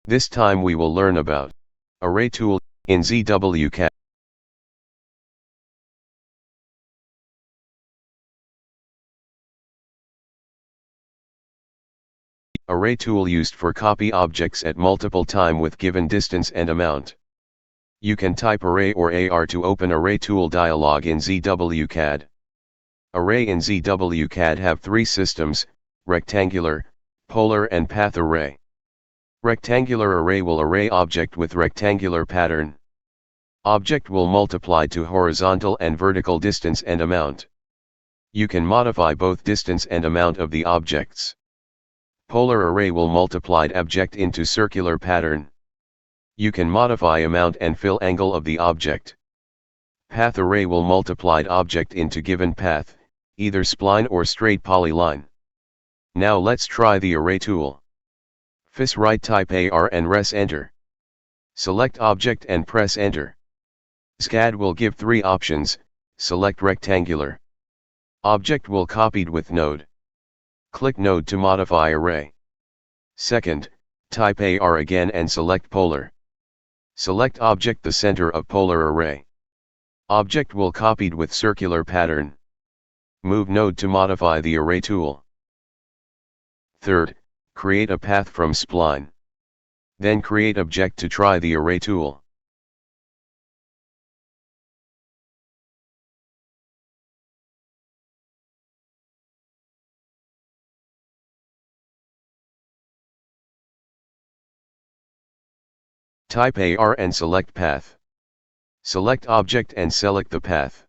This time we will learn about Array tool in ZWCAD. Array tool used for copy objects at multiple time with given distance and amount. You can type array or AR to open array tool dialog in ZWCAD. Array in ZWCAD have three systems: rectangular, polar and path array. Rectangular array will array object with rectangular pattern. Object will multiply to horizontal and vertical distance and amount. You can modify both distance and amount of the objects. Polar array will multiplied object into circular pattern. You can modify amount and fill angle of the object. Path array will multiplied object into given path, either spline or straight polyline. Now let's try the array tool. First right type AR and press enter. Select object and press enter. ZWCAD will give three options. Select rectangular. Object will copied with node. Click node to modify array. Second, type AR again and select polar. Select object the center of polar array. Object will copied with circular pattern. Move node to modify the array tool. Third, create a path from spline. Then create object to try the array tool. Type AR and select path. Select object and select the path.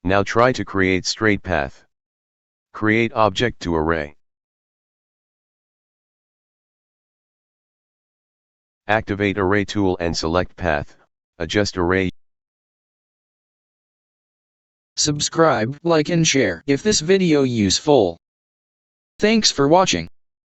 Now try to create straight path. Create object to array. Activate array tool and select path, adjust array. Subscribe, like and share if this video useful. Thanks for watching.